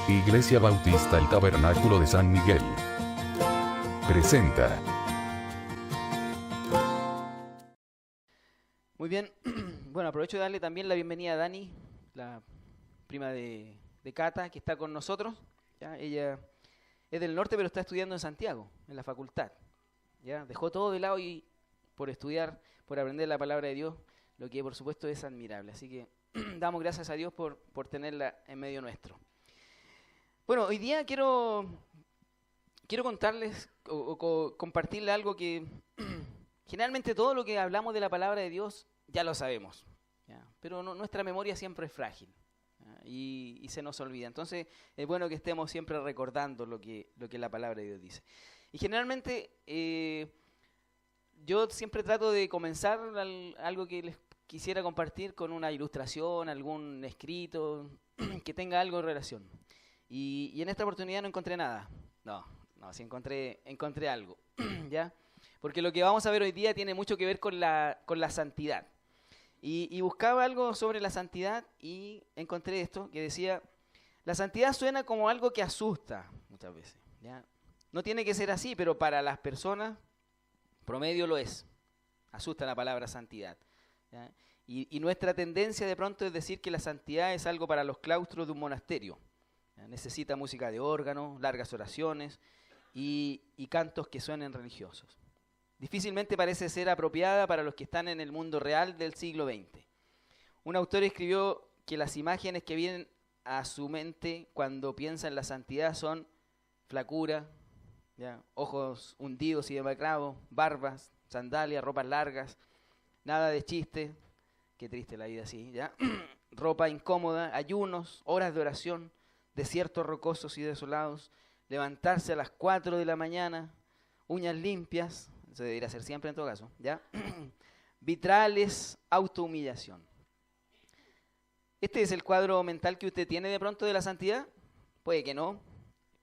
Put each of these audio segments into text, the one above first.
Iglesia Bautista El Tabernáculo de San Miguel presenta. Muy bien, bueno, aprovecho de darle también la bienvenida a Dani, la prima de Cata, que está con nosotros. ¿Ya? Ella es del norte, pero está estudiando en Santiago, en la facultad. ¿Ya? Dejó todo de lado y por estudiar, por aprender la palabra de Dios, lo que por supuesto es admirable. Así que damos gracias a Dios por tenerla en medio nuestro. Bueno, hoy día quiero contarles o compartirles algo que generalmente todo lo que hablamos de la palabra de Dios ya lo sabemos, ¿ya? Pero nuestra memoria siempre es frágil, ¿ya? Y se nos olvida. Entonces es bueno que estemos siempre recordando lo que la palabra de Dios dice. Y generalmente yo siempre trato de comenzar algo que les quisiera compartir con una ilustración, algún escrito que tenga algo de relación. Y en esta oportunidad no encontré nada. No, sí encontré algo, ¿ya? Porque lo que vamos a ver hoy día tiene mucho que ver con la santidad. Y buscaba algo sobre la santidad y encontré esto que decía: la santidad suena como algo que asusta muchas veces, ¿ya? No tiene que ser así, pero para las personas promedio lo es. Asusta la palabra santidad, ¿ya? Y nuestra tendencia de pronto es decir que la santidad es algo para los claustros de un monasterio. Necesita música de órgano, largas oraciones y cantos que suenen religiosos. Difícilmente parece ser apropiada para los que están en el mundo real del siglo XX. Un autor escribió que las imágenes que vienen a su mente cuando piensa en la santidad son flacura, ¿ya? Ojos hundidos y demacrados, barbas, sandalias, ropas largas, nada de chiste, qué triste la vida así, ¿ya? Ropa incómoda, ayunos, horas de oración, desiertos rocosos y desolados, levantarse a las 4 de la mañana, uñas limpias, eso debería ser siempre en todo caso, ¿ya? Vitrales, autohumillación. ¿Este es el cuadro mental que usted tiene de pronto de la santidad? Puede que no,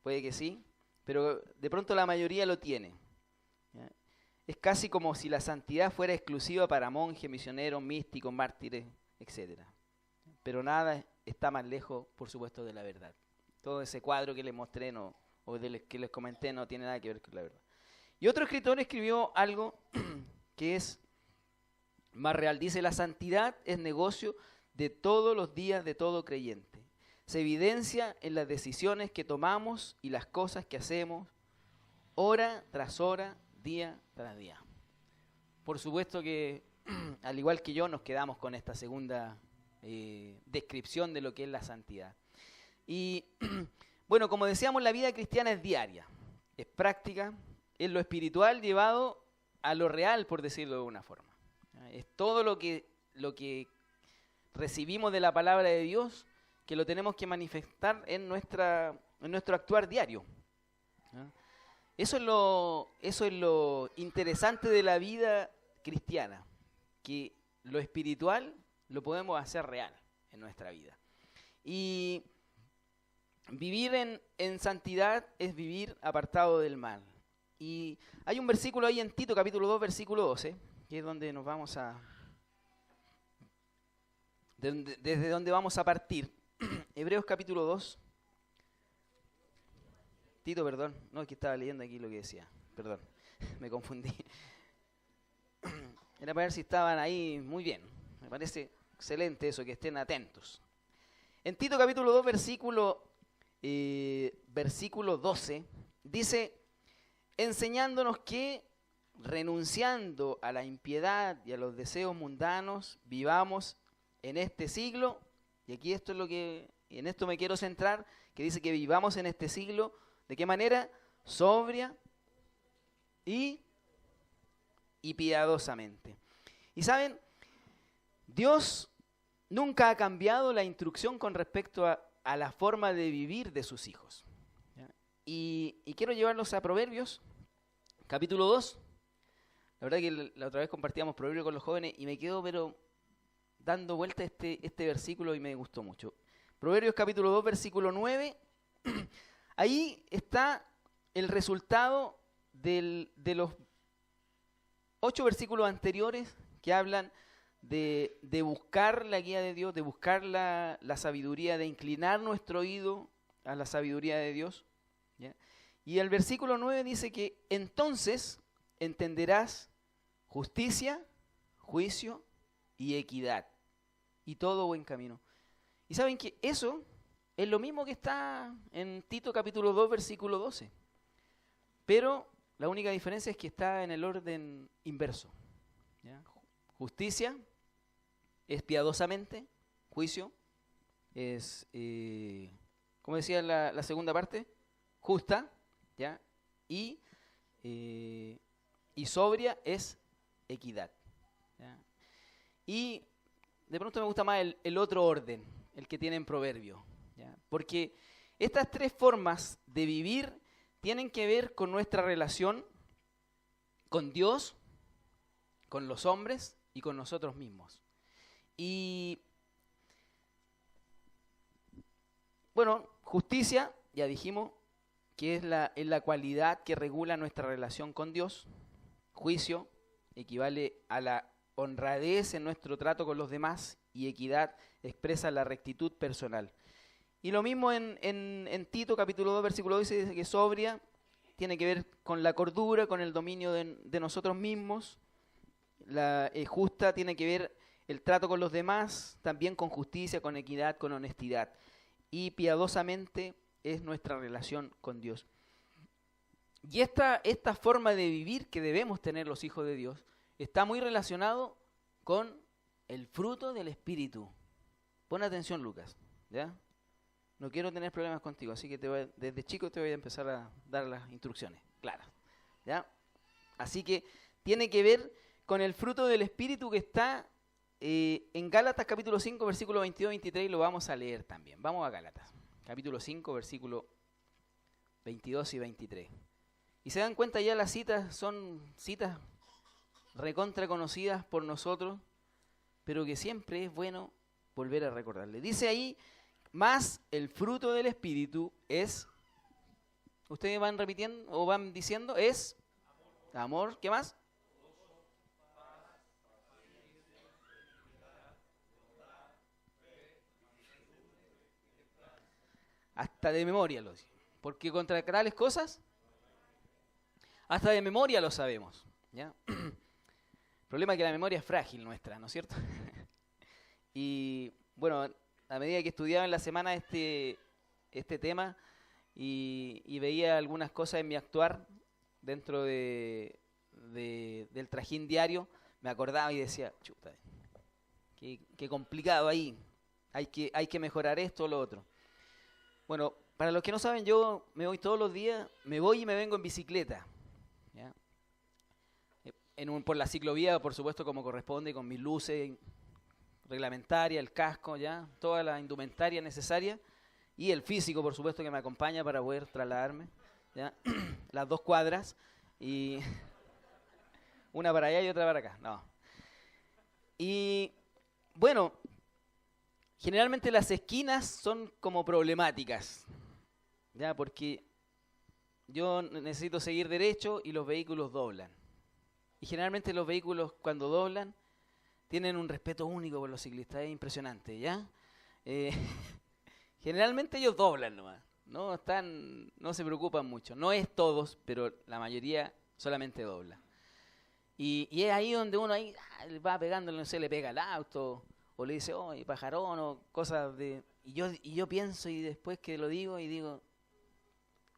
puede que sí, pero de pronto la mayoría lo tiene, ¿ya? Es casi como si la santidad fuera exclusiva para monjes, misioneros, místicos, mártires, etc. Pero nada está más lejos, por supuesto, de la verdad. Todo ese cuadro que les mostré que les comenté no tiene nada que ver con la verdad. Y otro escritor escribió algo que es más real. Dice: la santidad es negocio de todos los días de todo creyente. Se evidencia en las decisiones que tomamos y las cosas que hacemos, hora tras hora, día tras día. Por supuesto que, al igual que yo, nos quedamos con esta segunda descripción de lo que es la santidad. Y bueno, como decíamos, la vida cristiana es diaria, es práctica, es lo espiritual llevado a lo real, por decirlo de una forma. Es todo lo que recibimos de la palabra de Dios, que lo tenemos que manifestar en nuestro actuar diario. Eso es lo interesante de la vida cristiana, que lo espiritual lo podemos hacer real en nuestra vida. Y vivir en santidad es vivir apartado del mal. Y hay un versículo ahí en Tito capítulo 2, versículo 12, que es donde nos vamos desde donde vamos a partir. Hebreos capítulo 2. Tito, perdón, no, es que estaba leyendo aquí lo que decía, perdón, me confundí. Era para ver si estaban ahí muy bien, me parece excelente eso, que estén atentos. En Tito capítulo 2, versículo 12, dice: enseñándonos que, renunciando a la impiedad y a los deseos mundanos, vivamos en este siglo, y aquí esto es en esto me quiero centrar, que dice que vivamos en este siglo, ¿de qué manera? Sobria y piadosamente. Y saben, Dios nunca ha cambiado la instrucción con respecto a la forma de vivir de sus hijos. ¿Ya? Y quiero llevarlos a Proverbios, capítulo 2. La verdad que la otra vez compartíamos Proverbios con los jóvenes y me quedo pero dando vuelta este versículo y me gustó mucho. Proverbios capítulo 2, versículo 9. Ahí está el resultado de los 8 versículos anteriores que hablan de buscar la guía de Dios, de buscar la sabiduría, de inclinar nuestro oído a la sabiduría de Dios. ¿Ya? Y el versículo 9 dice que entonces entenderás justicia, juicio y equidad y todo buen camino. Y saben que eso es lo mismo que está en Tito capítulo 2, versículo 12. Pero la única diferencia es que está en el orden inverso. ¿Ya? Justicia es piadosamente, juicio es, como decía la segunda parte, justa, ¿ya? Y sobria es equidad. ¿Ya? Y de pronto me gusta más el otro orden, el que tiene en Proverbio, ¿ya? Porque estas tres formas de vivir tienen que ver con nuestra relación con Dios, con los hombres y con nosotros mismos. Y bueno, justicia, ya dijimos, que es la cualidad que regula nuestra relación con Dios. Juicio equivale a la honradez en nuestro trato con los demás y equidad expresa la rectitud personal. Y lo mismo en Tito capítulo 2 versículo 12 dice que sobria tiene que ver con la cordura, con el dominio de nosotros mismos. La justa tiene que ver el trato con los demás, también con justicia, con equidad, con honestidad. Y piadosamente es nuestra relación con Dios. Y esta forma de vivir que debemos tener los hijos de Dios está muy relacionado con el fruto del Espíritu. Pon atención, Lucas, ¿ya? No quiero tener problemas contigo, así que desde chico te voy a empezar a dar las instrucciones claras, ¿ya? Así que tiene que ver con el fruto del Espíritu que está en Gálatas capítulo 5, versículo 22-23, y lo vamos a leer también. Vamos a Gálatas, capítulo 5, versículo 22 y 23. Y se dan cuenta ya las citas, son citas recontra conocidas por nosotros, pero que siempre es bueno volver a recordarle. Dice ahí, más el fruto del Espíritu es, ustedes van repitiendo o van diciendo, es amor, ¿qué más? Hasta de memoria lo dice. Porque contra tales cosas, hasta de memoria lo sabemos, ¿ya? El problema es que la memoria es frágil nuestra, ¿no es cierto? Y bueno, a medida que estudiaba en la semana este tema y veía algunas cosas en mi actuar dentro del trajín diario, me acordaba y decía, chuta, qué complicado ahí, hay que mejorar esto o lo otro. Bueno, para los que no saben, yo me voy todos los días, me voy y me vengo en bicicleta, ¿ya? Por la ciclovía, por supuesto, como corresponde, con mis luces reglamentarias, el casco, ¿ya? Toda la indumentaria necesaria y el físico, por supuesto, que me acompaña para poder trasladarme, ¿ya? Las 2 cuadras y una para allá y otra para acá, no. Y bueno, generalmente las esquinas son como problemáticas, ¿ya? Porque yo necesito seguir derecho y los vehículos doblan. Y generalmente los vehículos cuando doblan tienen un respeto único por los ciclistas, es impresionante, ¿ya? Generalmente ellos doblan nomás, no se preocupan mucho. No es todos, pero la mayoría solamente dobla. Y es ahí donde uno ahí va pegándole, no sé, le pega al auto, o le dice, oye, pajarón, o cosas de... Y yo pienso y después que lo digo, y digo,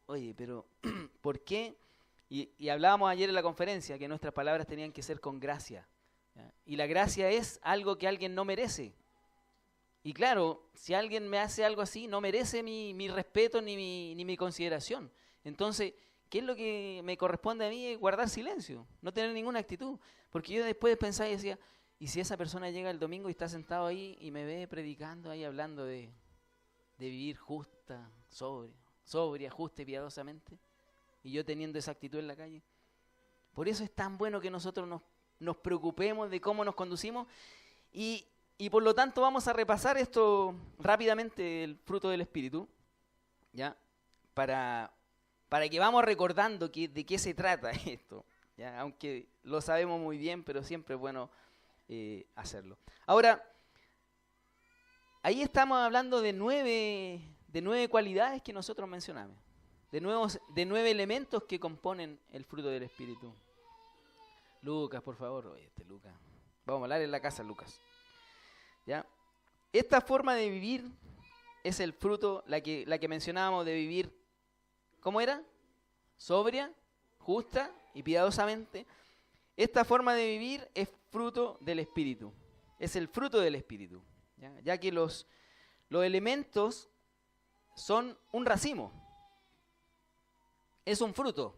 oye, pero ¿por qué? Y hablábamos ayer en la conferencia que nuestras palabras tenían que ser con gracia, ¿ya? Y la gracia es algo que alguien no merece. Y claro, si alguien me hace algo así, no merece mi respeto ni mi consideración. Entonces, ¿qué es lo que me corresponde a mí? Guardar silencio, no tener ninguna actitud. Porque yo después pensaba y decía, ¿y si esa persona llega el domingo y está sentado ahí y me ve predicando ahí, hablando de vivir justa, sobria, justa y piadosamente? Y yo teniendo esa actitud en la calle. Por eso es tan bueno que nosotros nos preocupemos de cómo nos conducimos. Y por lo tanto vamos a repasar esto rápidamente, el fruto del Espíritu, ¿ya? Para que vamos recordando de qué se trata esto, ¿ya? Aunque lo sabemos muy bien, pero siempre es bueno hacerlo. Ahora, ahí estamos hablando de de 9 cualidades que nosotros mencionamos, de 9 elementos que componen el fruto del Espíritu. Lucas, por favor. Oye, Lucas. Vamos a hablar en la casa, Lucas. ¿Ya? Esta forma de vivir es el fruto, la que mencionábamos de vivir, ¿cómo era? Sobria, justa y piadosamente. Esta forma de vivir es fruto del Espíritu. Es el fruto del Espíritu. Ya que los elementos son un racimo. Es un fruto.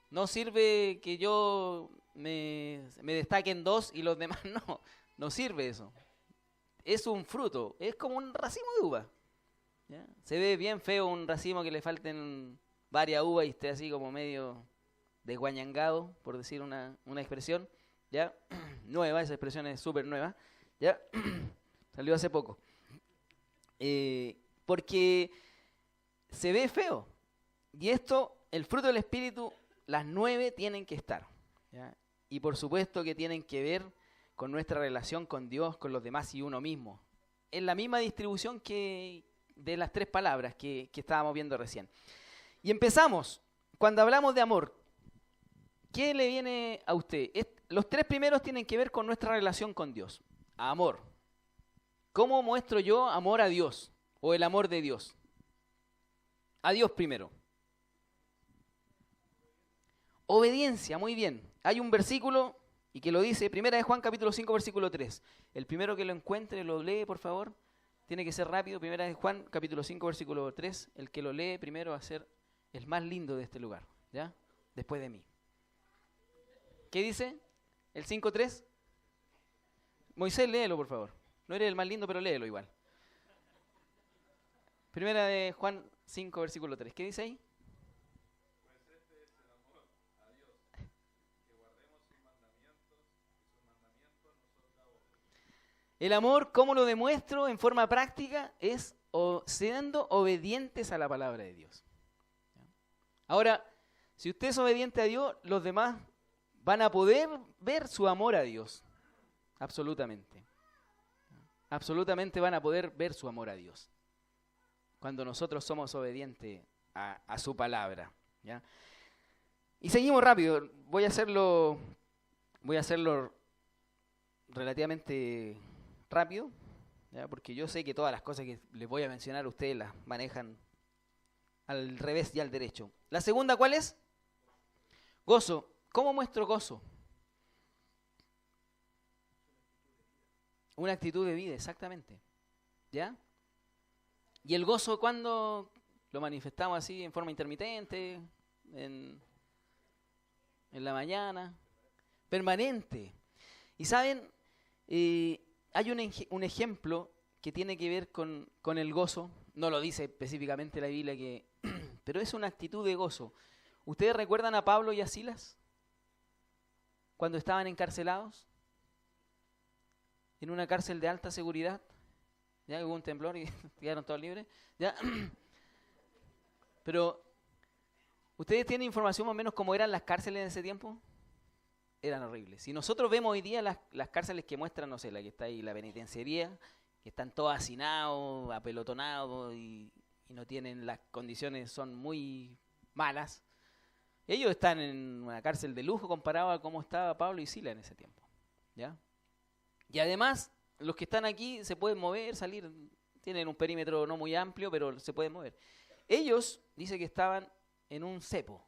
No sirve que yo me destaque en 2 y los demás no. No sirve eso. Es un fruto. Es como un racimo de uva. ¿Ya? Se ve bien feo un racimo que le falten varias uvas y esté así como medio desguañangado, por decir una expresión. ¿Ya? Nueva, esa expresión es súper nueva. ¿Ya? Salió hace poco. Porque se ve feo. Y esto, el fruto del Espíritu, las 9 tienen que estar. ¿Ya? Y por supuesto que tienen que ver con nuestra relación con Dios, con los demás y uno mismo. Es la misma distribución que de las 3 palabras que estábamos viendo recién. Y empezamos. Cuando hablamos de amor, ¿qué le viene a usted? Los 3 primeros tienen que ver con nuestra relación con Dios. Amor. ¿Cómo muestro yo amor a Dios? O el amor de Dios. A Dios primero. Obediencia, muy bien. Hay un versículo y que lo dice, 1 de Juan capítulo 5 versículo 3. El primero que lo encuentre lo lee, por favor. Tiene que ser rápido. 1 de Juan capítulo 5 versículo 3. El que lo lee primero va a ser el más lindo de este lugar, ¿ya? Después de mí. ¿Qué dice? ¿El 5:3? Moisés, léelo, por favor. No eres el más lindo, pero léelo igual. 1 de Juan 5 versículo 3. ¿Qué dice ahí? El amor, ¿cómo lo demuestro en forma práctica? Es siendo obedientes a la palabra de Dios. Ahora, si usted es obediente a Dios, los demás van a poder ver su amor a Dios. Absolutamente. Absolutamente van a poder ver su amor a Dios. Cuando nosotros somos obedientes a su palabra. ¿Ya? Y seguimos rápido. Voy a hacerlo relativamente rápido, ¿ya? Porque yo sé que todas las cosas que les voy a mencionar ustedes las manejan al revés y al derecho. La segunda, ¿cuál es? Gozo. ¿Cómo muestro gozo? Una actitud de vida, exactamente. ¿Ya? Y el gozo, ¿cuándo lo manifestamos así en forma intermitente? En la mañana. Permanente. Y saben, hay un ejemplo que tiene que ver con el gozo. No lo dice específicamente la Biblia, pero es una actitud de gozo. ¿Ustedes recuerdan a Pablo y a Silas? Cuando estaban encarcelados en una cárcel de alta seguridad. Ya hubo un temblor y quedaron todos libres. ¿Ya? Pero, ¿ustedes tienen información más o menos cómo eran las cárceles en ese tiempo? Eran horribles. Si nosotros vemos hoy día las cárceles que muestran, no sé, la que está ahí, la penitenciaría, que están todos hacinados, apelotonados y no tienen las condiciones, son muy malas. Ellos están en una cárcel de lujo comparado a cómo estaba Pablo y Silas en ese tiempo. ¿Ya? Y además, los que están aquí se pueden mover, salir, tienen un perímetro no muy amplio, pero se pueden mover. Ellos, dice que estaban en un cepo.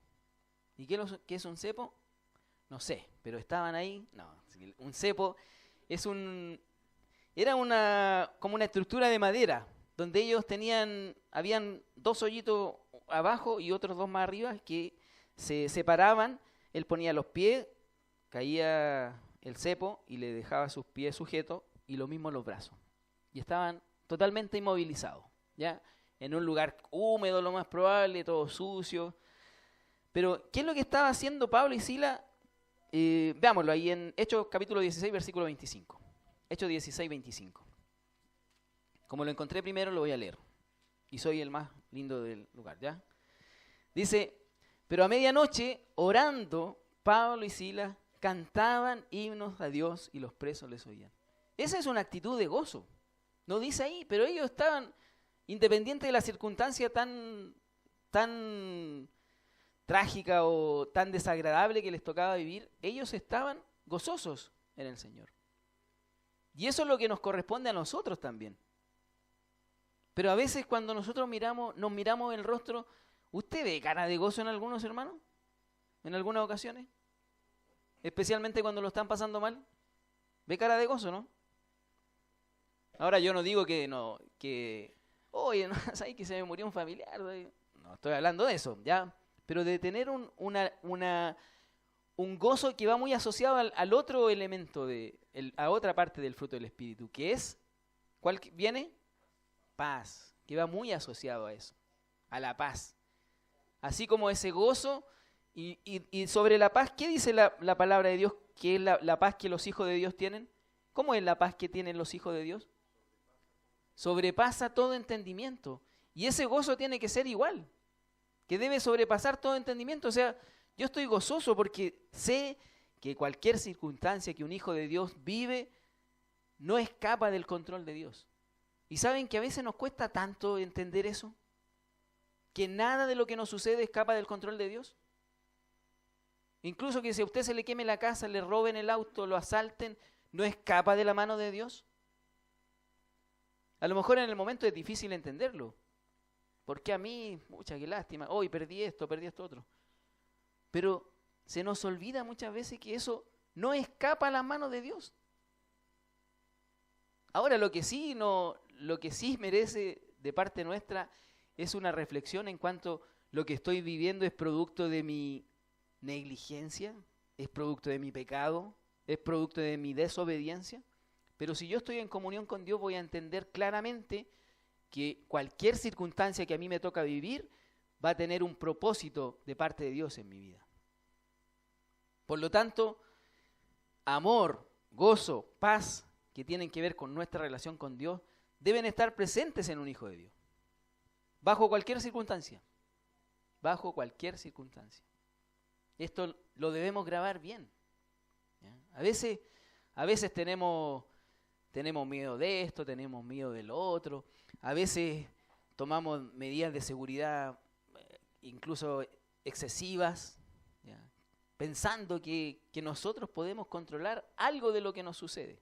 ¿Y qué es un cepo? No sé, pero estaban ahí. No, un cepo era como una estructura de madera, donde ellos habían 2 hoyitos abajo y otros 2 más arriba que se separaban. Él ponía los pies, caía el cepo y le dejaba sus pies sujetos y lo mismo los brazos. Y estaban totalmente inmovilizados, ¿ya? En un lugar húmedo, lo más probable, todo sucio. Pero, ¿qué es lo que estaba haciendo Pablo y Silas? Veámoslo ahí en Hechos capítulo 16, versículo 25. Hechos 16, 25. Como lo encontré primero, lo voy a leer. Y soy el más lindo del lugar, ¿ya? Dice, pero a medianoche, orando, Pablo y Silas cantaban himnos a Dios y los presos les oían. Esa es una actitud de gozo. No dice ahí, pero ellos estaban independiente de la circunstancia tan trágica o tan desagradable que les tocaba vivir, ellos estaban gozosos en el Señor. Y eso es lo que nos corresponde a nosotros también. Pero a veces cuando nosotros nos miramos el rostro, ¿usted ve cara de gozo en algunos hermanos? ¿En algunas ocasiones? Especialmente cuando lo están pasando mal. ¿Ve cara de gozo, no? Ahora yo no digo oye, no, ¿sabes que se me murió un familiar? No estoy hablando de eso, ¿ya? Pero de tener un gozo que va muy asociado al otro elemento, a otra parte del fruto del Espíritu, que es, ¿cuál viene? Paz, que va muy asociado a eso, a la paz. Así como ese gozo, y sobre la paz, ¿qué dice la palabra de Dios? ¿Qué es la paz que los hijos de Dios tienen? ¿Cómo es la paz que tienen los hijos de Dios? Sobrepasa todo entendimiento. Y ese gozo tiene que ser igual, que debe sobrepasar todo entendimiento. O sea, yo estoy gozoso porque sé que cualquier circunstancia que un hijo de Dios vive no escapa del control de Dios. ¿Y saben que a veces nos cuesta tanto entender eso? Que nada de lo que nos sucede escapa del control de Dios. Incluso que si a usted se le queme la casa, le roben el auto, lo asalten, ¿no escapa de la mano de Dios? A lo mejor en el momento es difícil entenderlo. Porque a mí, mucha qué lástima, hoy perdí esto otro. Pero se nos olvida muchas veces que eso no escapa a la mano de Dios. Ahora lo que sí merece de parte nuestra es una reflexión en cuanto lo que estoy viviendo es producto de mi negligencia, es producto de mi pecado, es producto de mi desobediencia. Pero si yo estoy en comunión con Dios, voy a entender claramente que cualquier circunstancia que a mí me toca vivir va a tener un propósito de parte de Dios en mi vida. Por lo tanto, amor, gozo, paz, que tienen que ver con nuestra relación con Dios, deben estar presentes en un hijo de Dios. Bajo cualquier circunstancia. Bajo cualquier circunstancia. Esto lo debemos grabar bien. ¿Ya? A veces tenemos miedo de esto, tenemos miedo de lo otro. A veces tomamos medidas de seguridad incluso excesivas, ¿ya? Pensando que nosotros podemos controlar algo de lo que nos sucede.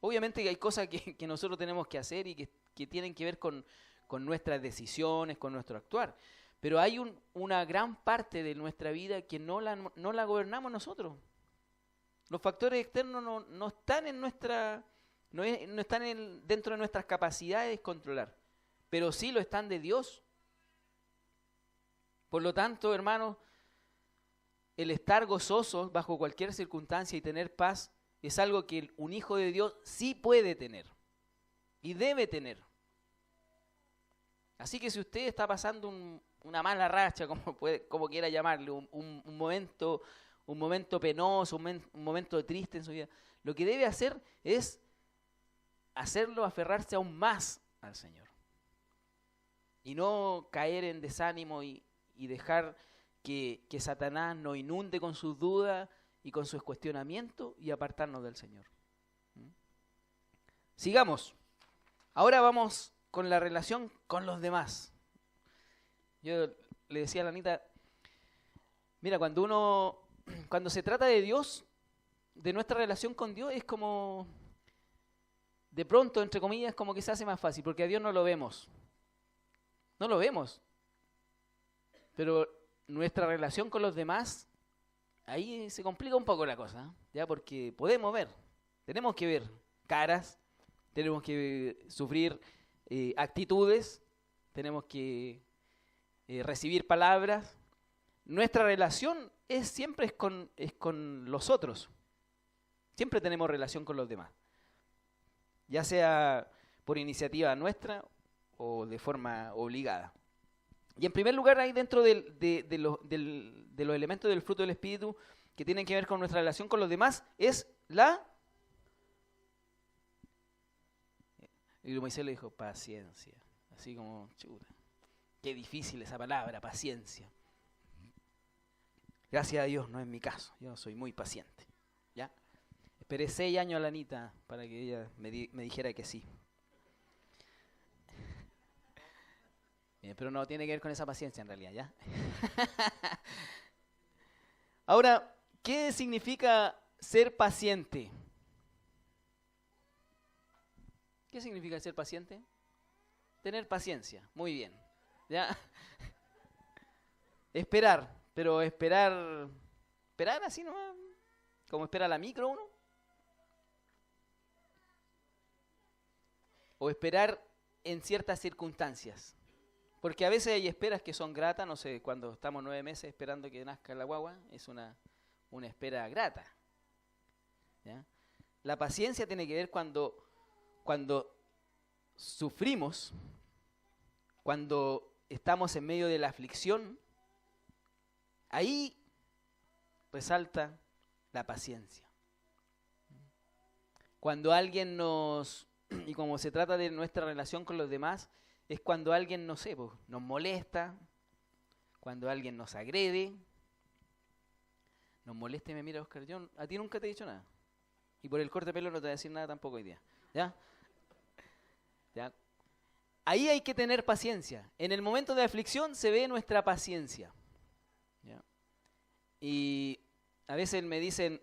Obviamente que hay cosas que nosotros tenemos que hacer y que tienen que ver con nuestras decisiones, con nuestro actuar. Pero hay una gran parte de nuestra vida que no la gobernamos nosotros. Los factores externos no están en no están dentro de nuestras capacidades de controlar, pero sí lo están de Dios. Por lo tanto, hermanos, el estar gozoso bajo cualquier circunstancia y tener paz es algo que un hijo de Dios sí puede tener y debe tener. Así que si usted está pasando una mala racha, como quiera llamarle, un momento penoso, un momento triste en su vida, lo que debe hacer es hacerlo aferrarse aún más al Señor. Y no caer en desánimo y dejar que Satanás nos inunde con sus dudas y con sus cuestionamientos y apartarnos del Señor. Sigamos. Ahora vamos con la relación con los demás. Yo le decía a la Anita, mira, cuando se trata de Dios, de nuestra relación con Dios, es como, de pronto, entre comillas, como que se hace más fácil, porque a Dios no lo vemos. No lo vemos. Pero nuestra relación con los demás, ahí se complica un poco la cosa, ¿eh? Ya, porque tenemos que ver caras, tenemos que sufrir actitudes, tenemos que recibir palabras. Nuestra relación siempre es con los otros. Siempre tenemos relación con los demás, ya sea por iniciativa nuestra o de forma obligada. Y en primer lugar, hay dentro de los elementos del fruto del Espíritu que tienen que ver con nuestra relación con los demás, es y Moisés le dijo, paciencia. Así como, chuta, qué difícil esa palabra, paciencia. Gracias a Dios, no es mi caso, yo soy muy paciente. ¿Ya? Esperé 6 años a la Anita para que ella me dijera que sí. pero no tiene que ver con esa paciencia en realidad, ¿ya? Ahora, ¿qué significa ser paciente? ¿Qué significa ser paciente? Tener paciencia, muy bien, ¿ya? Esperar, pero esperar así nomás, como espera la micro uno. O esperar en ciertas circunstancias. Porque a veces hay esperas que son gratas, no sé, cuando estamos 9 meses esperando que nazca la guagua, es una espera grata. ¿Ya? La paciencia tiene que ver cuando sufrimos, cuando estamos en medio de la aflicción, ahí resalta la paciencia. Cuando alguien y como se trata de nuestra relación con los demás, es cuando alguien, no sé, pues, nos molesta, cuando alguien nos agrede. Nos molesta y me mira, Oscar, yo a ti nunca te he dicho nada. Y por el corte de pelo no te voy a decir nada tampoco hoy día. ¿Ya? ¿Ya? Ahí hay que tener paciencia. En el momento de aflicción se ve nuestra paciencia. ¿Ya? Y a veces me dicen,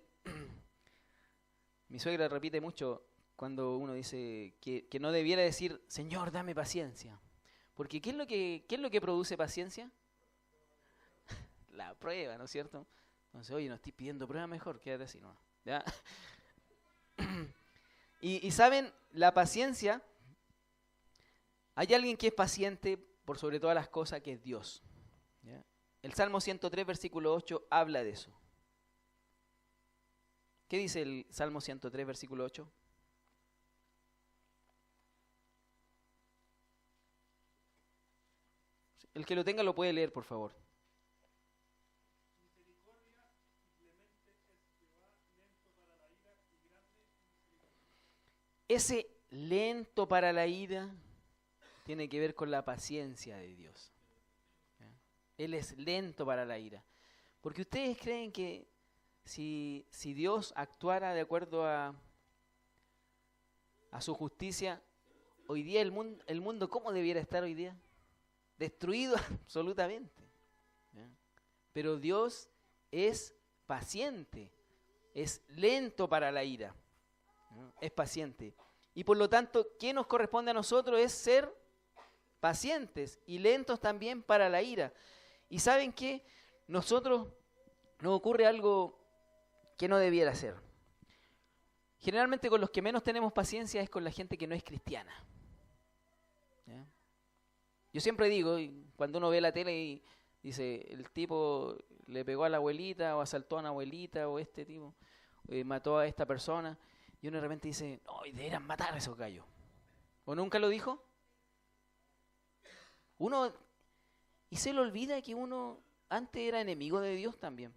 mi suegra repite mucho cuando uno dice que no debiera decir, Señor, dame paciencia. Porque ¿qué es lo que produce paciencia? La prueba, ¿no es cierto? Entonces, oye, no estoy pidiendo prueba, mejor, quédate así, ¿no? ¿Ya? Y saben, la paciencia, hay alguien que es paciente por sobre todas las cosas, que es Dios. ¿Ya? El Salmo 103, versículo 8, habla de eso. ¿Qué dice el Salmo 103, versículo 8? El que lo tenga lo puede leer, por favor. Ese lento para la ira tiene que ver con la paciencia de Dios. ¿Ya? Él es lento para la ira. Porque ustedes creen que si Dios actuara de acuerdo a su justicia, hoy día el mundo, ¿cómo debiera estar hoy día? Destruido absolutamente. ¿Ya? Pero Dios es paciente, es lento para la ira. ¿No? Es paciente. Y por lo tanto, ¿qué nos corresponde a nosotros? Es ser pacientes y lentos también para la ira. Y ¿saben qué? Nosotros nos ocurre algo que no debiera ser. Generalmente con los que menos tenemos paciencia es con la gente que no es cristiana. ¿Ya? Yo siempre digo, cuando uno ve la tele y dice, el tipo le pegó a la abuelita o asaltó a una abuelita o este tipo mató a esta persona, y uno de repente dice, no, deberían matar a esos gallos. ¿O nunca lo dijo? Y se le olvida que uno antes era enemigo de Dios también.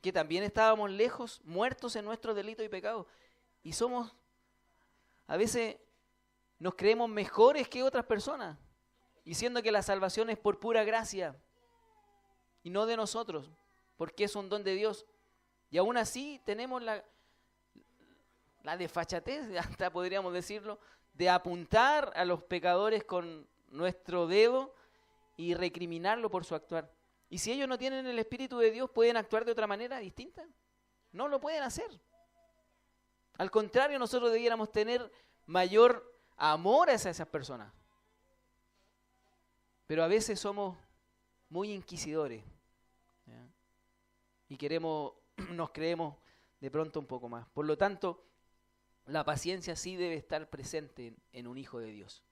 Que también estábamos lejos, muertos en nuestros delitos y pecados. Y a veces nos creemos mejores que otras personas, diciendo que la salvación es por pura gracia y no de nosotros, porque es un don de Dios. Y aún así tenemos la desfachatez, hasta podríamos decirlo, de apuntar a los pecadores con nuestro dedo y recriminarlo por su actuar. Y si ellos no tienen el Espíritu de Dios, ¿pueden actuar de otra manera distinta? No lo pueden hacer. Al contrario, nosotros debiéramos tener mayor amor hacia esas personas. Pero a veces somos muy inquisidores, ¿ya? Y nos creemos de pronto un poco más. Por lo tanto, la paciencia sí debe estar presente en un hijo de Dios.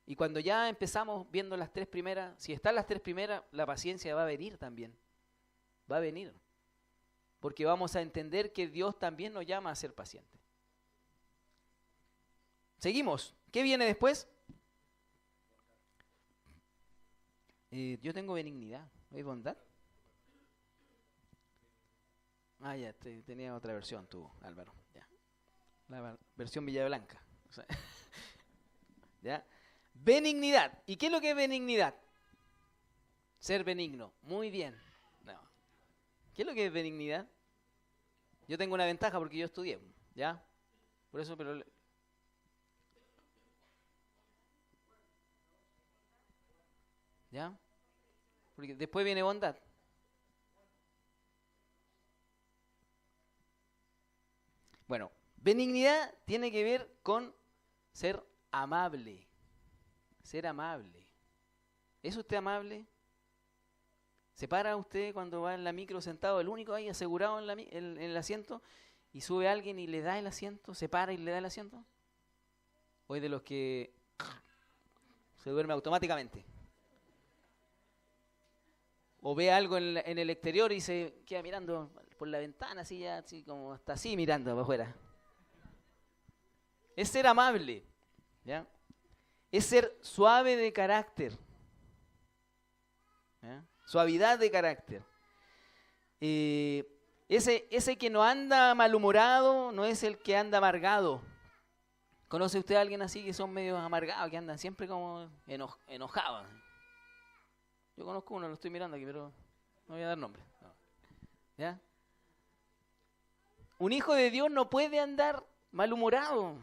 Y cuando ya empezamos viendo las 3 primeras, si están las 3 primeras, la paciencia va a venir también. Va a venir. Porque vamos a entender que Dios también nos llama a ser pacientes. Seguimos. ¿Qué viene después? Yo tengo benignidad. ¿Hay bondad? Ah, ya, tenía otra versión tú, Álvaro. Ya. La versión Villablanca. O sea, ¿ya? Benignidad. ¿Y qué es lo que es benignidad? Ser benigno. Muy bien. No. ¿Qué es lo que es benignidad? Yo tengo una ventaja porque yo estudié, ¿ya? Por eso, pero ¿Ya? Porque después viene bondad. Bueno, benignidad tiene que ver con ser amable. Ser amable. ¿Es usted amable? ¿Se para usted cuando va en la micro sentado, el único ahí asegurado en el asiento, y sube alguien y le da el asiento? ¿Se para y le da el asiento? ¿O es de los que se duerme automáticamente? ¿O ve algo en el exterior y se queda mirando por la ventana, así ya, así como hasta así mirando para afuera? Es ser amable, ¿ya? Es ser suave de carácter, ¿ya? Suavidad de carácter. Ese que no anda malhumorado no es el que anda amargado. ¿Conoce usted a alguien así que son medio amargados, que andan siempre como enojados? Yo conozco uno, lo estoy mirando aquí, pero no voy a dar nombre. No. ¿Ya? Un hijo de Dios no puede andar malhumorado.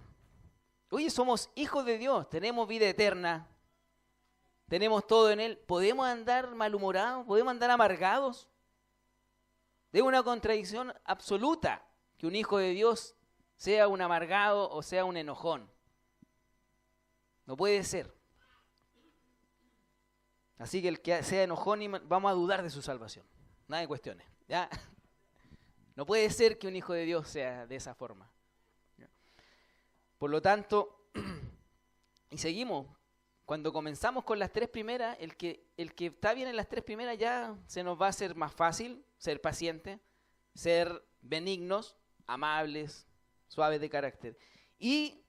Oye, somos hijos de Dios, tenemos vida eterna, tenemos todo en Él. ¿Podemos andar malhumorados? ¿Podemos andar amargados? Es una contradicción absoluta que un hijo de Dios sea un amargado o sea un enojón. No puede ser. Así que el que sea enojón, vamos a dudar de su salvación. Nada de cuestiones. ¿Ya? No puede ser que un hijo de Dios sea de esa forma. Por lo tanto, y seguimos. Cuando comenzamos con las tres primeras, el que está bien en las tres primeras ya se nos va a hacer más fácil ser paciente, ser benignos, amables, suaves de carácter. Y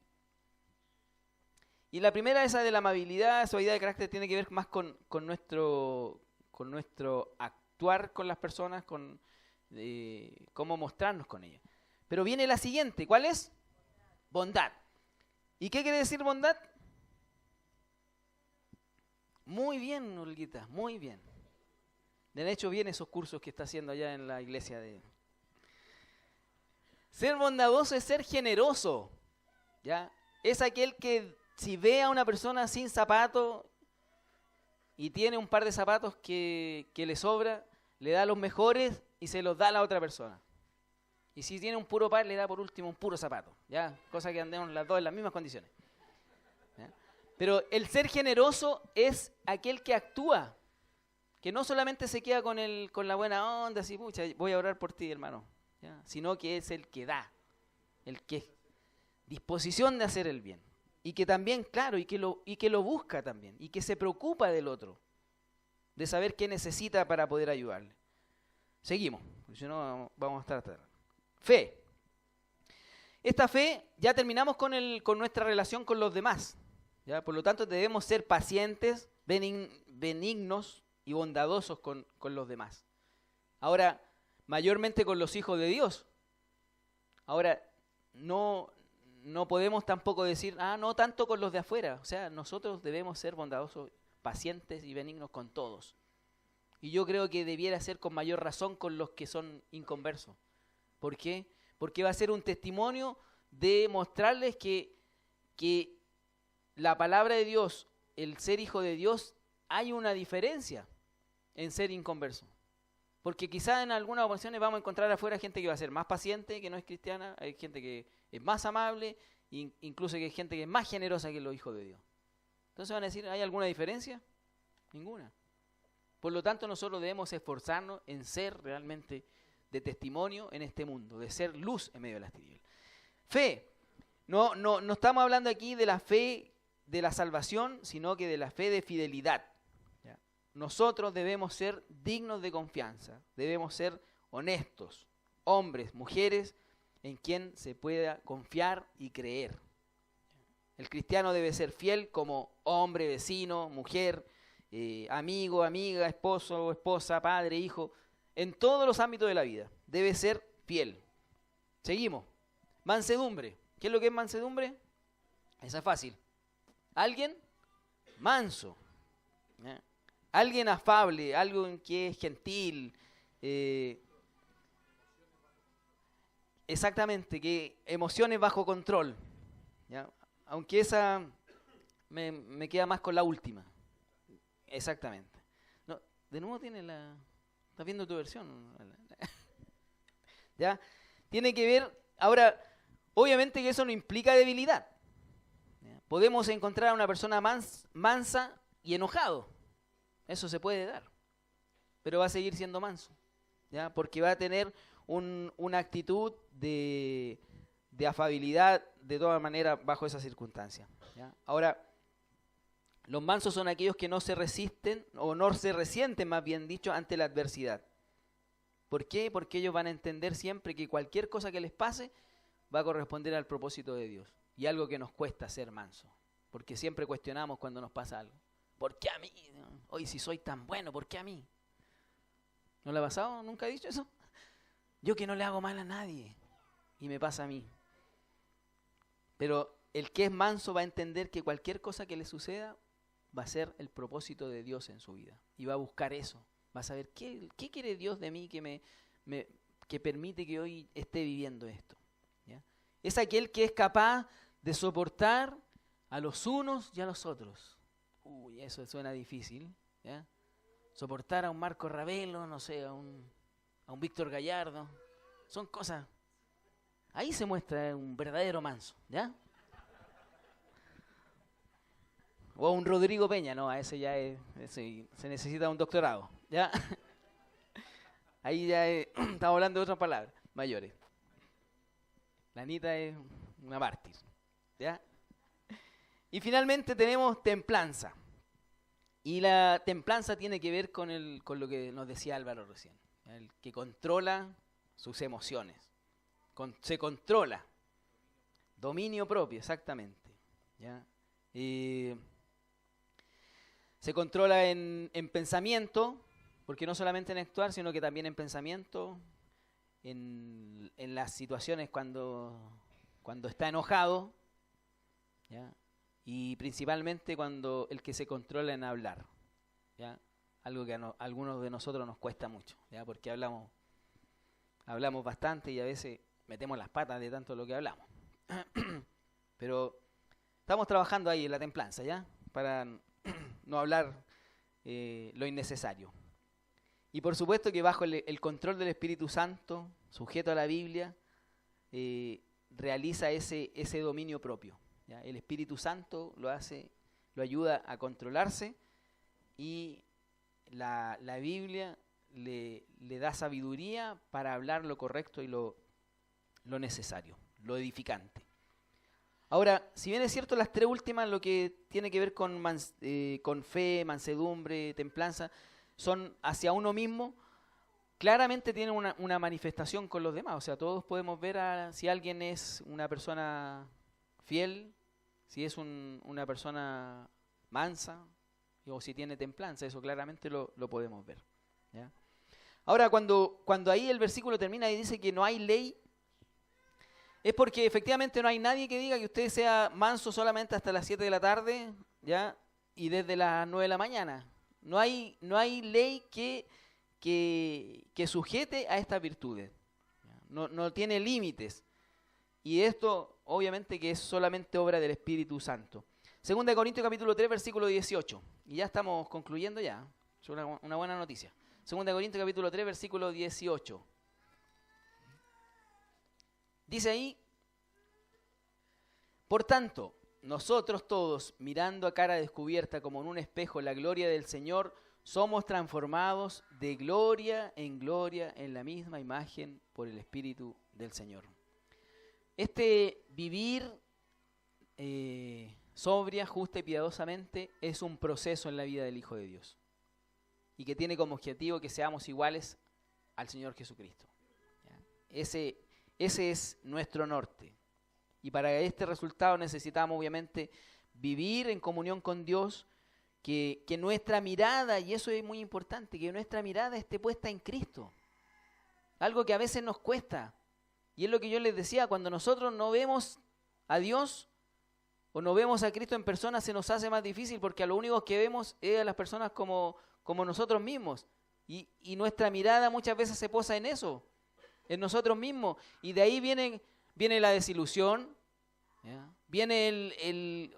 la primera, esa de la amabilidad, suavidad de carácter, tiene que ver más con nuestro actuar con las personas, con cómo mostrarnos con ellas. Pero viene la siguiente, ¿cuál es? Bondad. ¿Y qué quiere decir bondad? Muy bien, Olguita, muy bien. De hecho, bien esos cursos que está haciendo allá en la iglesia de... Ser bondadoso es ser generoso, ¿ya? Es aquel que si ve a una persona sin zapato y tiene un par de zapatos que le sobra, le da los mejores y se los da a la otra persona. Y si tiene un puro par, le da por último un puro zapato, ¿ya? Cosa que andemos las dos en las mismas condiciones. ¿Ya? Pero el ser generoso es aquel que actúa, que no solamente se queda con la buena onda, así, pucha, voy a orar por ti, hermano, ¿ya? Sino que es el que da, el que disposición de hacer el bien. Y que también, claro, y que lo busca también, y que se preocupa del otro, de saber qué necesita para poder ayudarle. Seguimos, porque si no vamos a estar atrás. Fe. Esta fe, ya terminamos con nuestra relación con los demás, ¿ya? Por lo tanto, debemos ser pacientes, benignos y bondadosos con los demás. Ahora, mayormente con los hijos de Dios. Ahora, no podemos tampoco decir, no tanto con los de afuera. O sea, nosotros debemos ser bondadosos, pacientes y benignos con todos. Y yo creo que debiera ser con mayor razón con los que son inconversos. ¿Por qué? Porque va a ser un testimonio de mostrarles que la palabra de Dios, el ser hijo de Dios, hay una diferencia en ser inconverso. Porque quizás en algunas ocasiones vamos a encontrar afuera gente que va a ser más paciente, que no es cristiana, hay gente que es más amable, incluso que hay gente que es más generosa que los hijos de Dios. Entonces van a decir, ¿hay alguna diferencia? Ninguna. Por lo tanto, nosotros debemos esforzarnos en ser realmente de testimonio en este mundo, de ser luz en medio de las tinieblas. Fe. No estamos hablando aquí de la fe de la salvación, sino que de la fe de fidelidad. ¿Ya? Nosotros debemos ser dignos de confianza, debemos ser honestos, hombres, mujeres, en quien se pueda confiar y creer. El cristiano debe ser fiel como hombre, vecino, mujer, amigo, amiga, esposo, esposa, padre, hijo, en todos los ámbitos de la vida. Debe ser fiel. Seguimos. Mansedumbre. ¿Qué es lo que es mansedumbre? Esa es fácil. Alguien manso. ¿Ya? Alguien afable, alguien que es gentil. Exactamente, que emociones bajo control. ¿Ya? Aunque esa me queda más con la última. Exactamente. No, de nuevo tiene la... ¿Estás viendo tu versión? ¿Ya? Tiene que ver... Ahora, obviamente que eso no implica debilidad. ¿Ya? Podemos encontrar a una persona mansa y enojado. Eso se puede dar. Pero va a seguir siendo manso. ¿Ya? Porque va a tener una actitud de afabilidad de todas maneras bajo esa circunstancia. ¿Ya? Ahora, los mansos son aquellos que no se resisten, o no se resienten, más bien dicho, ante la adversidad. ¿Por qué? Porque ellos van a entender siempre que cualquier cosa que les pase va a corresponder al propósito de Dios. Y algo que nos cuesta ser manso. Porque siempre cuestionamos cuando nos pasa algo. ¿Por qué a mí? Hoy si soy tan bueno, ¿por qué a mí? ¿No le ha pasado? ¿Nunca he dicho eso? Yo que no le hago mal a nadie. Y me pasa a mí. Pero el que es manso va a entender que cualquier cosa que le suceda va a ser el propósito de Dios en su vida. Y va a buscar eso. Va a saber qué quiere Dios de mí que permite que hoy esté viviendo esto. ¿Ya? Es aquel que es capaz de soportar a los unos y a los otros. Uy, eso suena difícil. ¿Ya? Soportar a un Marco Ravelo, no sé, a un Víctor Gallardo. Son cosas... Ahí se muestra un verdadero manso, ¿ya? O a un Rodrigo Peña, no, a ese ya se necesita un doctorado, ¿ya? Ahí ya estamos hablando de otras palabras mayores. La Anita es una mártir, ¿ya? Y finalmente tenemos templanza. Y la templanza tiene que ver con lo que nos decía Álvaro recién, ¿ya? El que controla sus emociones. Se controla. Dominio propio, exactamente. ¿Ya? Se controla en pensamiento, porque no solamente en actuar, sino que también en pensamiento, en las situaciones cuando está enojado, ¿ya? Y principalmente cuando el que se controla en hablar, ¿ya? Algo que a algunos de nosotros nos cuesta mucho, ¿ya? Porque hablamos bastante y a veces metemos las patas de tanto lo que hablamos. Pero estamos trabajando ahí en la templanza, ¿ya? Para no hablar lo innecesario. Y por supuesto que bajo el control del Espíritu Santo, sujeto a la Biblia, realiza ese dominio propio, ¿ya? El Espíritu Santo lo ayuda a controlarse y la Biblia le da sabiduría para hablar lo correcto y lo necesario, lo edificante. Ahora, si bien es cierto las tres últimas, lo que tiene que ver con fe, mansedumbre, templanza, son hacia uno mismo, claramente tienen una manifestación con los demás. O sea, todos podemos ver si alguien es una persona fiel, si es una persona mansa, o si tiene templanza. Eso claramente lo podemos ver, ¿ya? Ahora, cuando ahí el versículo termina y dice que no hay ley, es porque efectivamente no hay nadie que diga que usted sea manso solamente hasta las 7 de la tarde, ¿ya? Y desde las 9 de la mañana. No hay ley que sujete a estas virtudes. No tiene límites. Y esto, obviamente, que es solamente obra del Espíritu Santo. 2 de Corintios capítulo 3, versículo 18. Y ya estamos concluyendo ya. Es una buena noticia. 2 de Corintios capítulo 3, versículo 18. Dice ahí: por tanto, nosotros todos, mirando a cara descubierta como en un espejo la gloria del Señor, somos transformados de gloria en la misma imagen por el Espíritu del Señor. Este vivir sobria, justa y piadosamente es un proceso en la vida del Hijo de Dios y que tiene como objetivo que seamos iguales al Señor Jesucristo. ¿Ya? Ese es nuestro norte. Y para este resultado necesitamos obviamente vivir en comunión con Dios, que nuestra mirada, y eso es muy importante, que nuestra mirada esté puesta en Cristo. Algo que a veces nos cuesta. Y es lo que yo les decía, cuando nosotros no vemos a Dios o no vemos a Cristo en persona, se nos hace más difícil porque a lo único que vemos es a las personas como nosotros mismos. Y nuestra mirada muchas veces se posa en eso, en nosotros mismos. Y de ahí viene la desilusión, ¿ya? Viene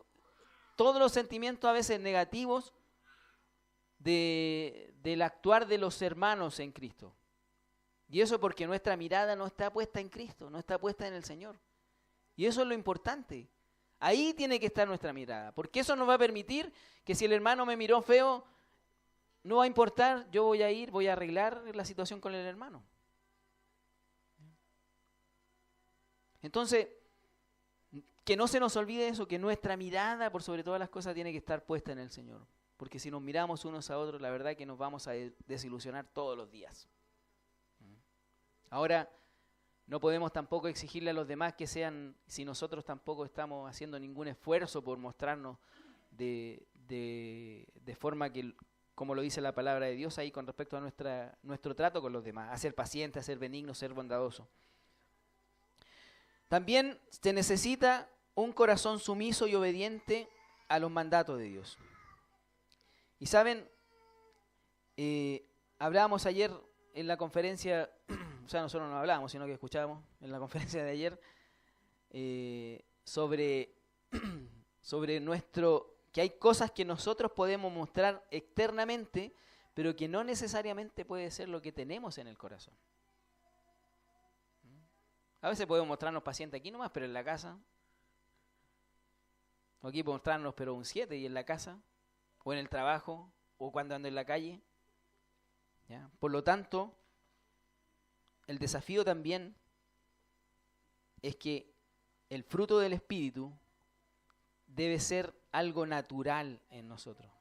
todos los sentimientos a veces negativos, del actuar de los hermanos en Cristo. Y eso porque nuestra mirada no está puesta en Cristo, no está puesta en el Señor. Y eso es lo importante. Ahí tiene que estar nuestra mirada, porque eso nos va a permitir que si el hermano me miró feo, no va a importar, yo voy a arreglar la situación con el hermano. Entonces, que no se nos olvide eso, que nuestra mirada por sobre todas las cosas tiene que estar puesta en el Señor. Porque si nos miramos unos a otros, la verdad es que nos vamos a desilusionar todos los días. Ahora, no podemos tampoco exigirle a los demás que sean, si nosotros tampoco estamos haciendo ningún esfuerzo por mostrarnos de forma que, como lo dice la palabra de Dios ahí con respecto a nuestro trato con los demás, a ser paciente, a ser benigno, a ser bondadoso. También se necesita un corazón sumiso y obediente a los mandatos de Dios. Y saben, hablábamos ayer en la conferencia, o sea, nosotros no hablábamos, sino que escuchábamos en la conferencia de ayer sobre que hay cosas que nosotros podemos mostrar externamente, pero que no necesariamente puede ser lo que tenemos en el corazón. A veces podemos mostrarnos pacientes aquí nomás, pero en la casa. O aquí podemos mostrarnos pero un 7 y en la casa, o en el trabajo, o cuando ando en la calle. ¿Ya? Por lo tanto, el desafío también es que el fruto del Espíritu debe ser algo natural en nosotros.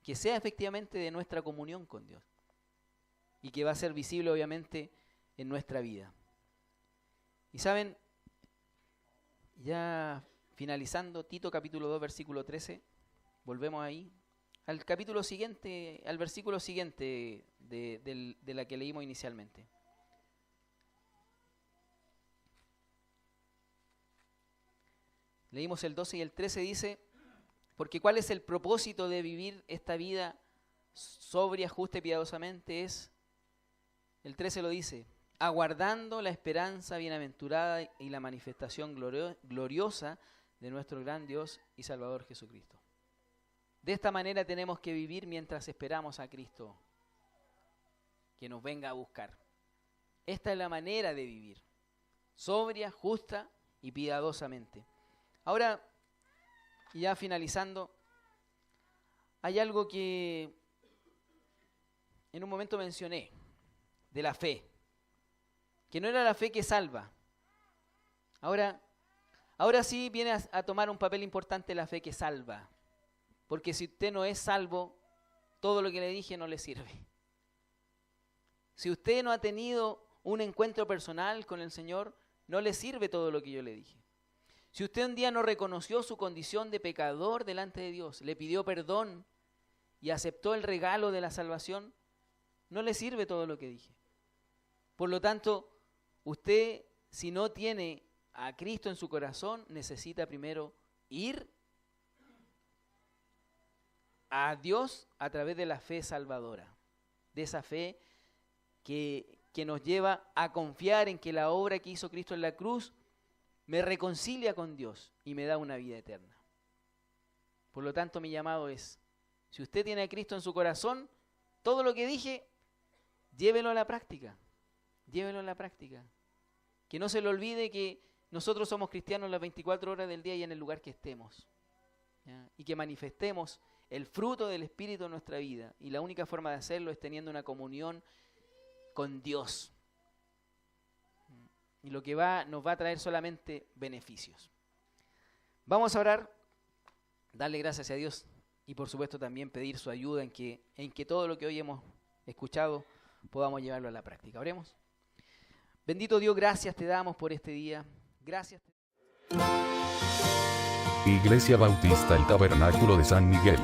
Que sea efectivamente de nuestra comunión con Dios. Y que va a ser visible obviamente en nuestra vida. Y saben, ya finalizando, Tito capítulo 2, versículo 13, volvemos ahí, al capítulo siguiente, al versículo siguiente de la que leímos inicialmente. Leímos el 12 y el 13, dice, porque ¿cuál es el propósito de vivir esta vida sobria, justa y piadosamente? El 13 lo dice, aguardando la esperanza bienaventurada y la manifestación gloriosa de nuestro gran Dios y Salvador Jesucristo. De esta manera tenemos que vivir mientras esperamos a Cristo, que nos venga a buscar. Esta es la manera de vivir, sobria, justa y piadosamente. Ahora, ya finalizando, hay algo que en un momento mencioné, de la fe. Que no era la fe que salva. Ahora sí viene a tomar un papel importante la fe que salva. Porque si usted no es salvo, todo lo que le dije no le sirve. Si usted no ha tenido un encuentro personal con el Señor, no le sirve todo lo que yo le dije. Si usted un día no reconoció su condición de pecador delante de Dios, le pidió perdón y aceptó el regalo de la salvación, no le sirve todo lo que dije. Por lo tanto, usted, si no tiene a Cristo en su corazón, necesita primero ir a Dios a través de la fe salvadora, de esa fe que nos lleva a confiar en que la obra que hizo Cristo en la cruz me reconcilia con Dios y me da una vida eterna. Por lo tanto, mi llamado es, si usted tiene a Cristo en su corazón, todo lo que dije, llévelo a la práctica. Llévelo en la práctica. Que no se le olvide que nosotros somos cristianos las 24 horas del día y en el lugar que estemos. ¿Ya? Y que manifestemos el fruto del Espíritu en nuestra vida. Y la única forma de hacerlo es teniendo una comunión con Dios. Y lo que nos va a traer solamente beneficios. Vamos a orar, darle gracias a Dios y por supuesto también pedir su ayuda en que todo lo que hoy hemos escuchado podamos llevarlo a la práctica. Oremos. Bendito Dios, gracias te damos por este día. Gracias. Iglesia Bautista El Tabernáculo de San Miguel.